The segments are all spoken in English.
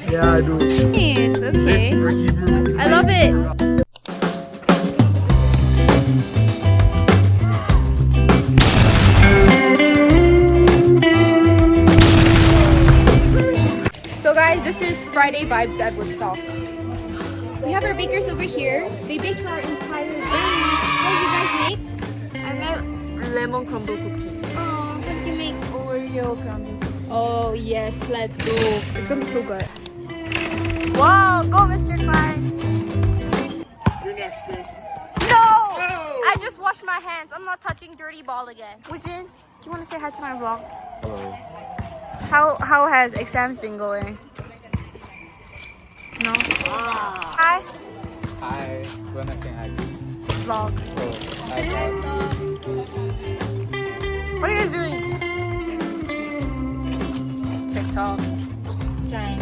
Yeah, I do. Nice, okay. I love it. So guys, this is Friday vibes at Woodstock. We have our bakers over here. They baked our entire day. What did you guys make? I made lemon crumble cookie. Oh, what did you make? Oreo crumble. Oh yes, let's go. It's gonna be so good. Wow, go Mr. Klein. You're next, Chris. No! Oh. I just washed my hands. I'm not touching dirty ball again. Wujin, do you want to say hi to my vlog? Hello. How has exams been going? No? Ah. Hi. Hi. Wanna say hi? Vlog. Oh, hi. What are you guys doing? TikTok. Trying.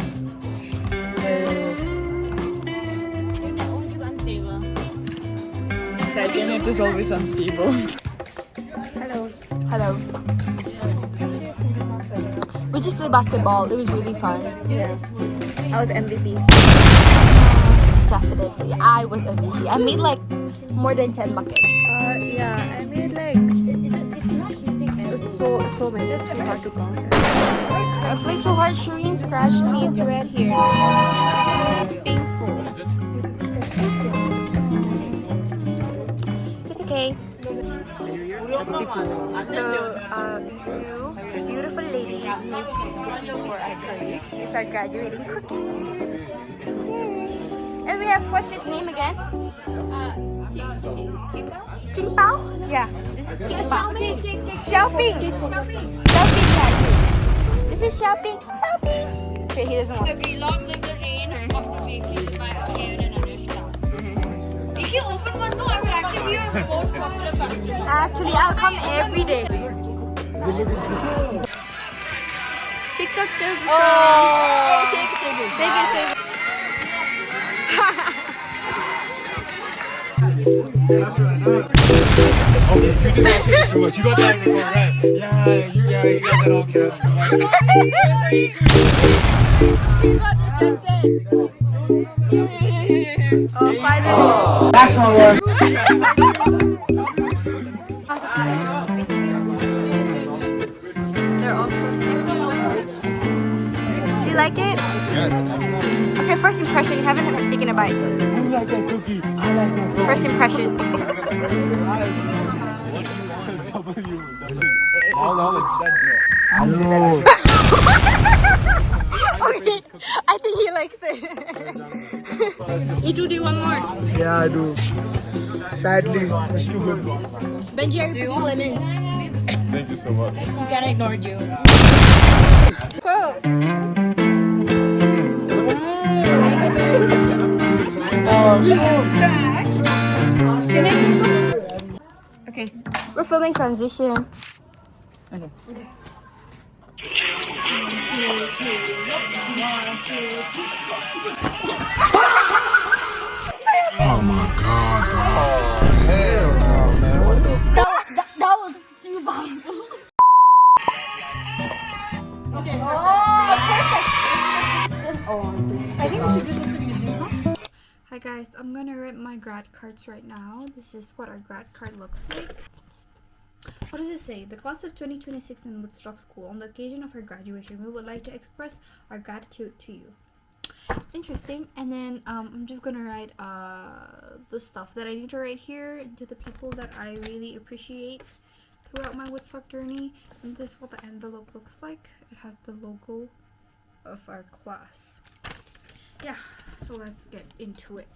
It is always unstable. Hello. Hello. We just played basketball. It was really fun. Yeah. I was MVP. Definitely. I was MVP. I made like more than 10 buckets. Yeah, I made like it's so many. It's too hard to count. I played so hard. Shireen scratched me. It's red here. It's painful. It's okay. So, these two beautiful ladies made this cookie for our grade. It's our graduating cookie. Yay. And we have, what's his name again? Ching Pao? Yeah, this is Ching Pao. Xiaoping. Xiaoping, yeah. This is Xiaoping. Xiaoping. Okay, he doesn't want to. Long live the reign of the bakeries by Kevin and Anushka. If you open one door, I would actually be your most popular customer. Actually, I'll come every day. TikTok does the Oh! Take it. Okay, you just asked me too much. You got that before, right? Yeah, you got that all caps. You got rejected. Oh, finally. That's my word. They're all so cute. Do you like it? Yeah, Okay, first impression. You haven't taken a bite. you like that cookie. I like that cookie. First impression. Okay, I think he likes it. Itu, do you want more? Yeah, I do. Sadly, it's too good. Benji, are you putting lemon? Thank you so much. You can ignore you. Okay, we're filming transition. Okay. Oh my god, bro. Oh, hell no, man. What the That was too bad. Okay. Oh, perfect. I think we should do this if you do. Hi guys, I'm gonna rip my grad cards right now. This is what our grad card looks like. What does it say? The class of 2026 in Woodstock School, on the occasion of our graduation, we would like to express our gratitude to you. Interesting. And then I'm just gonna write the stuff that I need to write here to the people that I really appreciate throughout my Woodstock journey. And this is what the envelope looks like. It has the logo of our class. Yeah, so let's get into it.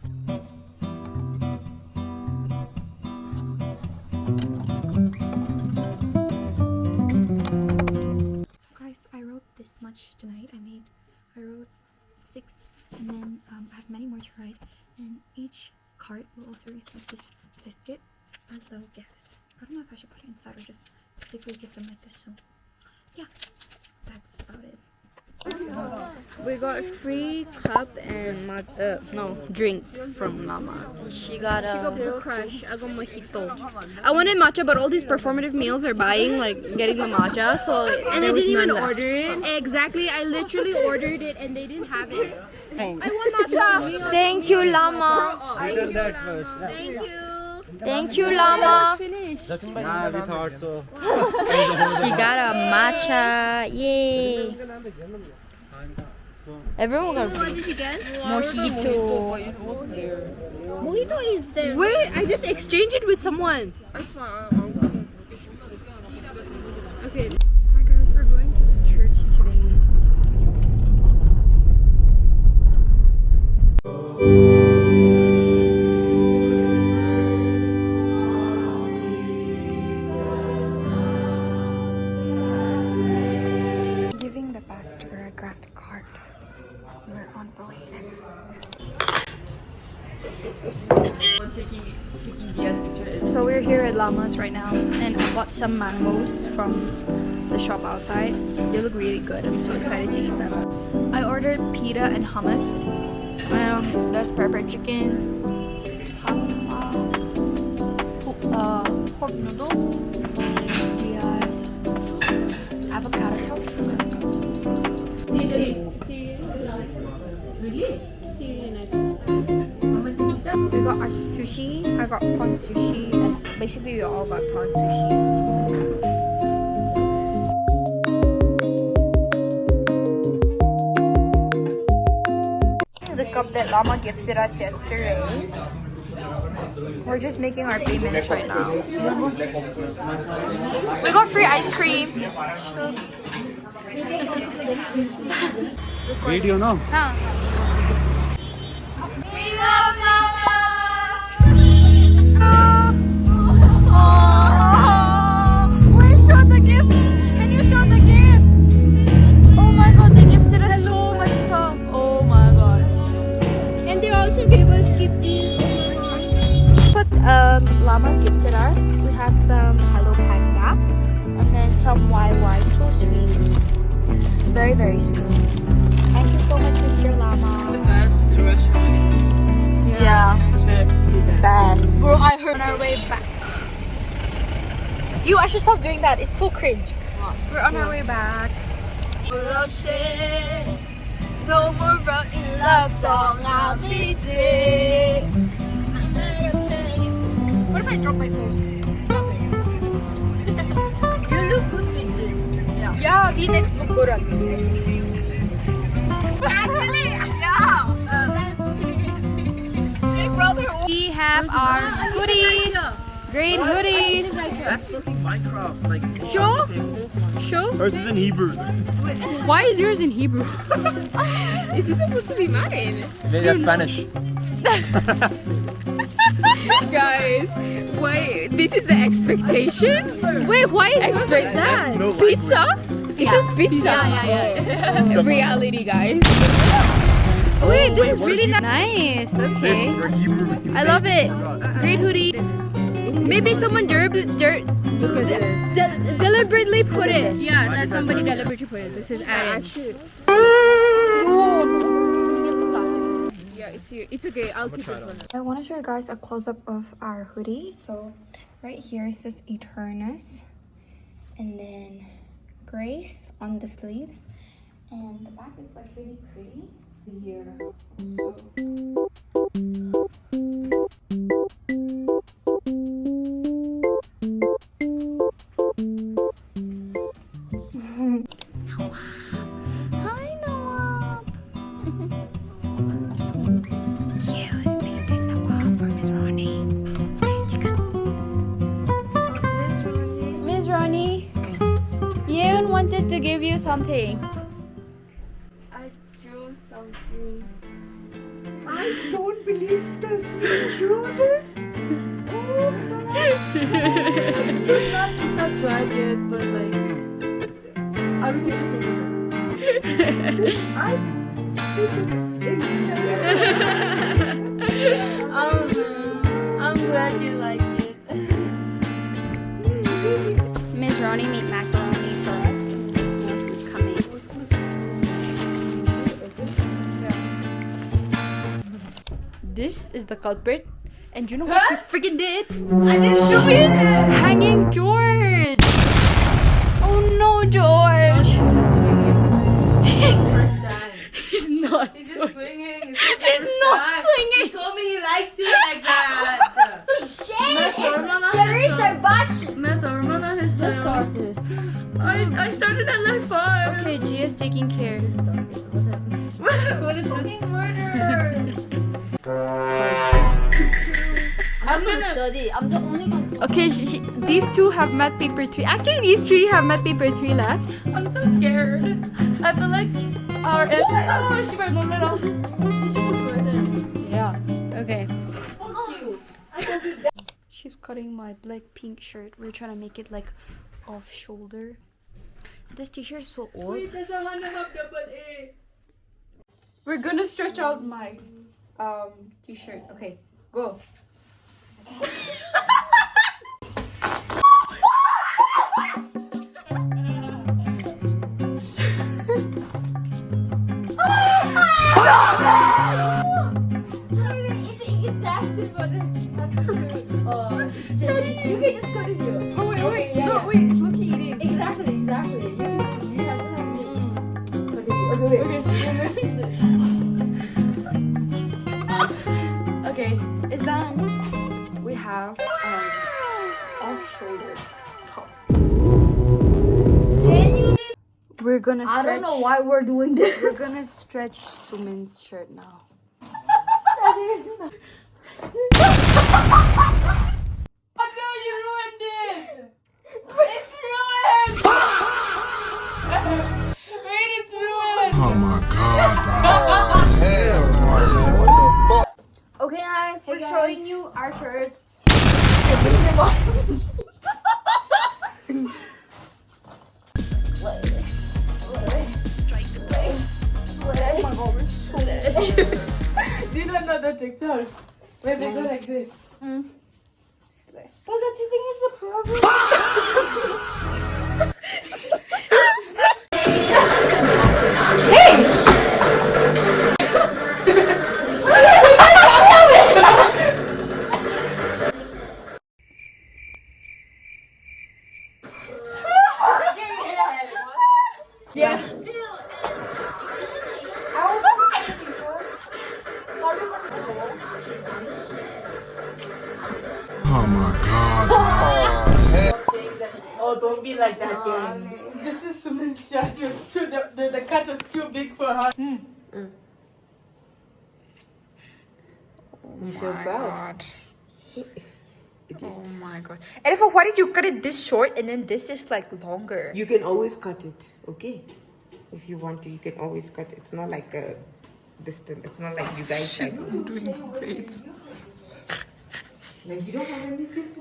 So guys, I wrote this much tonight. I wrote 6, and then I have many more to write, and each card will also receive this biscuit as a little gift. I don't know if I should put it inside or just basically give them like this. So yeah, that's about it. We got a free cup and drink from Llama. She got the crush. I got mojito. I wanted matcha, but all these performative meals are buying, like getting the matcha. So and I didn't even order it. Exactly, I literally ordered it and they didn't have it. I want matcha. Thank you, Llama. We done that first. Thank you. Thank you, Llama. Yeah, we thought so. She got a matcha. Yay. Everyone got What did you get? mojito. Mojito is there. Wait, I just exchanged it with someone. Okay. Hi guys, we're going to the church today. Giving the pastor a grad card. We're on the way there. So we're here at Llama's right now, and I bought some mangoes from the shop outside. They look really good. I'm so excited to eat them. I ordered pita and hummus. There's pepper chicken, pasta, pork noodle, yes, avocado toast. We got our sushi. I got prawn sushi, and basically we all got prawn sushi. This is the cup that Llama gifted us yesterday. We're just making our payments right now. We got free ice cream. Video no? Huh. We love Llama. Wait, show the gift. Can you show the gift? Oh my god, they gifted us so much stuff. Oh my god. And they also gave us gifties. But Llama's gifted us. We have some Hello Panda and then some YY. So sweet. Very, very sweet. Thank you so much, Mr. Llama. Best restaurant. Yeah. Best. Bro, I heard on our way back. You, I should stop doing that. It's so cringe. We're on our way back. No more writing love song. I'll be sick. What if I drop my phone? You look good with this. Yeah, V-necks look good on me. We have our hoodies. Great hoodies. Minecraft, like. Show? Show? Hers is in Hebrew. Why is yours in Hebrew? Is this supposed to be mine? Maybe that's Spanish. Guys, wait, this is the expectation? Wait, why expect that? No Pizza? This is pizza. Yeah. Reality, guys. Wait, this is really nice. Okay. I love it. Great hoodie. Maybe someone deliberately put it. Yeah, that somebody deliberately put it. This is Aaron. Yeah, it's okay. I'll keep it for now. I want to show you guys a close-up of our hoodie. So right here it says Eternus, and then Grace on the sleeves, and the back is like really pretty here. Hi Noah. So cute. Painting Noah for Miss Ronnie. Miss Ronnie, Yeon wanted to give you something. I drew something. I don't believe this. You drew this? Oh my god. It's not dried yet, but like I'll just keep this over here. This is incredible. I'm glad you like it. Miss Ronnie made macaroni for us. There's more food coming. this is the culprit. And you know what she freaking did? I didn't do She's it. hanging George. Oh no, George. He's first time. He's not He's swinging. just swinging. He's not swinging. He told me he liked it like that. Shit! Cherries are botched. I started at like 5. Okay, Gia's taking care. What is this? Fucking murder. I'm gonna study. I'm the only one. Okay, these two have math paper 3. Actually, these 3 have math paper 3 left. I'm so scared. I feel like our Yeah. Okay. Cute. She's cutting my black pink shirt. We're trying to make it like off shoulder. This t-shirt is so old. We're gonna stretch out my t-shirt. Okay, go. You can just cut it here. Oh wait, Okay, yeah, no, yeah. wait, look eating. Exactly. You have to have it. Cut it here. Okay, it's done. We have off shoulder top. Genuinely, We're gonna stretch. I don't know why we're doing this. We're gonna stretch Sumin's shirt now. Oh no, you ruined it! It's ruined! Wait, it's ruined! Oh my god, bro. Hell no. Okay, guys, we're showing you our shirts. Do you not know the TikTok? Where they go like this. But the thing is the problem. Oh my god, bro. Oh, don't be like that, gang. This is Sumin's shirt. The cut was too big for her. You feel proud? Oh my god. And why did you cut it this short and then this is like longer? You can always cut it, okay? If you want to, you can always cut it. It's not like a distance. It's not like you guys like Doing braids. you don't have any kids.